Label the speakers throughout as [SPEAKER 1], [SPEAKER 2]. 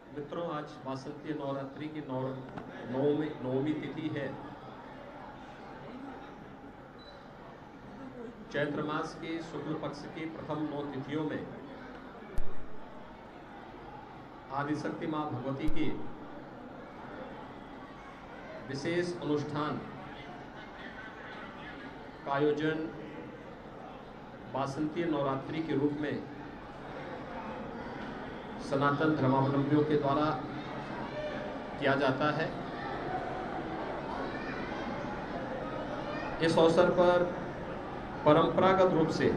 [SPEAKER 1] मित्रों, आज वासंती नवरात्रि की नौवीं तिथि है। चैत्र मास के शुक्ल पक्ष की प्रथम 9 तिथियों में आदिशक्ति मां भगवती की विशेष अनुष्ठान का आयोजन वासंती नवरात्रि के रूप में सनातन धर्मावलंबियों के द्वारा किया जाता है। इस अवसर पर परंपरागत रूप से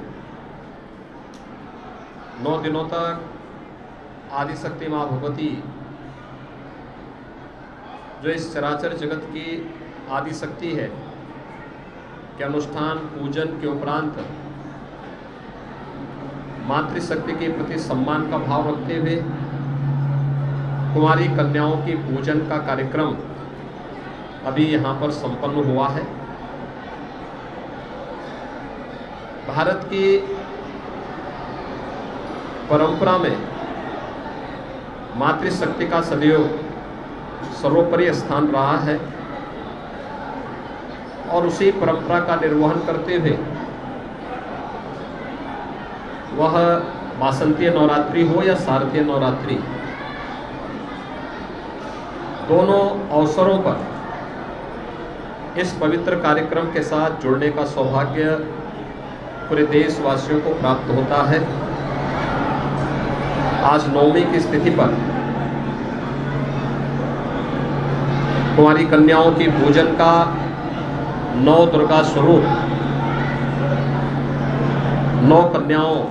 [SPEAKER 1] 9 दिनों तक आदिशक्ति मां भगवती, जो इस चराचर जगत की आदिशक्ति है, के अनुष्ठान पूजन के उपरांत मातृशक्ति के प्रति सम्मान का भाव रखते हुए कुंवारी कन्याओं की पूजन का कार्यक्रम अभी यहाँ पर संपन्न हुआ है। भारत की परंपरा में मातृशक्ति का सदैव सर्वोपरि स्थान रहा है और उसी परंपरा का निर्वहन करते हुए वह वासंतीय नवरात्रि हो या शारदीय नवरात्रि, दोनों अवसरों पर इस पवित्र कार्यक्रम के साथ जुड़ने का सौभाग्य पूरे देशवासियों को प्राप्त होता है। आज नवमी की स्थिति पर कुंवारी कन्याओं की पूजन का 9 दुर्गा स्वरूप 9 कन्याओं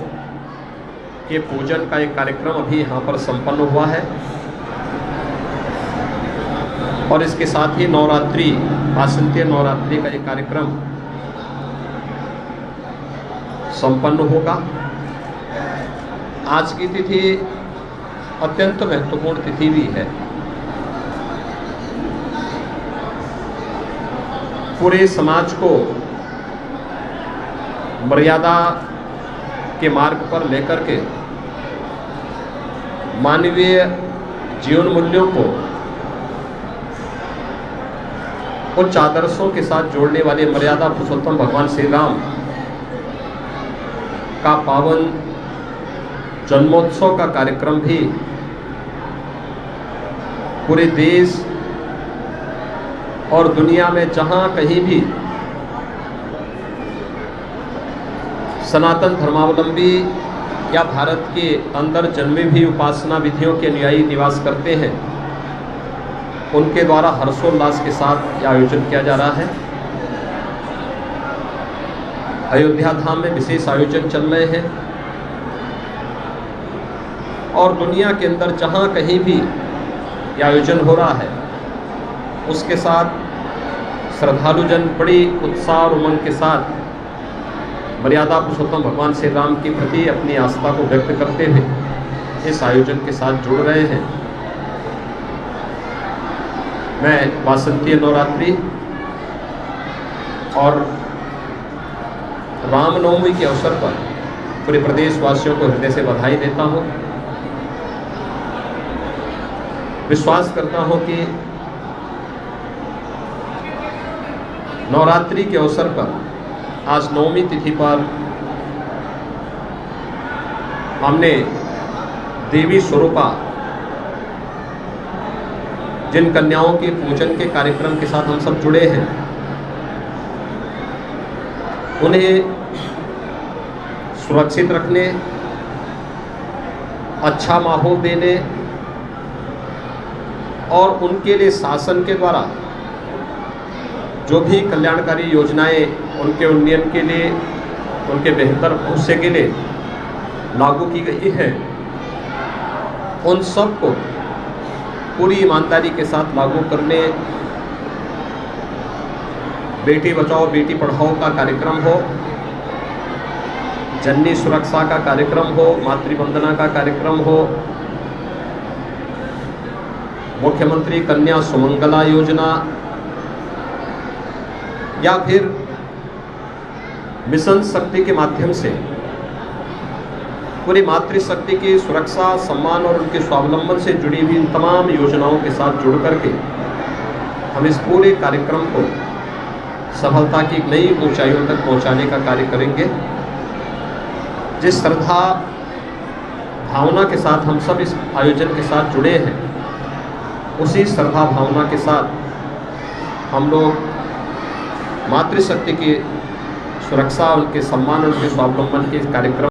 [SPEAKER 1] के पूजन का एक कार्यक्रम अभी यहाँ पर संपन्न हुआ है और इसके साथ ही नवरात्रि, वासंतीय नवरात्रि का एक कार्यक्रम संपन्न होगा। आज की तिथि अत्यंत महत्वपूर्ण तिथि भी है। पूरे समाज को मर्यादा के मार्ग पर लेकर के मानवीय जीवन मूल्यों को उच्च आदर्शों के साथ जोड़ने वाले मर्यादा पुरुषोत्तम भगवान श्री राम का पावन जन्मोत्सव का कार्यक्रम भी पूरे देश और दुनिया में जहां कहीं भी सनातन धर्मावलंबी या भारत के अंदर जन्मे भी उपासना विधियों के अनुयायी निवास करते हैं, उनके द्वारा हर्षोल्लास के साथ यह आयोजन किया जा रहा है। अयोध्या धाम में विशेष आयोजन चल रहे हैं और दुनिया के अंदर जहां कहीं भी यह आयोजन हो रहा है, उसके साथ श्रद्धालुजन बड़ी उत्साह और उमंग के साथ मर्यादा पुरुषोत्तम भगवान श्री राम के प्रति अपनी आस्था को व्यक्त करते हुए इस आयोजन के साथ जुड़ रहे हैं। मैं वासंतीय नवरात्रि और रामनवमी के अवसर पर पूरे प्रदेशवासियों को हृदय से बधाई देता हूँ। विश्वास करता हूँ कि नवरात्रि के अवसर पर आज नवमी तिथि पर हमने देवी स्वरूपा जिन कन्याओं के पूजन के कार्यक्रम के साथ हम सब जुड़े हैं, उन्हें सुरक्षित रखने, अच्छा माहौल देने और उनके लिए शासन के द्वारा जो भी कल्याणकारी योजनाएं उनके उन्नयन के लिए, उनके बेहतर भविष्य के लिए लागू की गई है, उन सब को पूरी ईमानदारी के साथ लागू करने, बेटी बचाओ बेटी पढ़ाओ का कार्यक्रम हो, जननी सुरक्षा का कार्यक्रम हो, मातृवंदना का कार्यक्रम हो, मुख्यमंत्री कन्या सुमंगला योजना या फिर मिशन शक्ति के माध्यम से पूरी मातृशक्ति की सुरक्षा, सम्मान और उनके स्वावलंबन से जुड़ी हुई इन तमाम योजनाओं के साथ जुड़ करके हम इस पूरे कार्यक्रम को सफलता की नई ऊंचाइयों तक पहुंचाने का कार्य करेंगे। जिस श्रद्धा भावना के साथ हम सब इस आयोजन के साथ जुड़े हैं, उसी श्रद्धा भावना के साथ हम लोग मातृशक्ति की सुरक्षा, उनके सम्मान, उनके स्वावलंबन के कार्यक्रम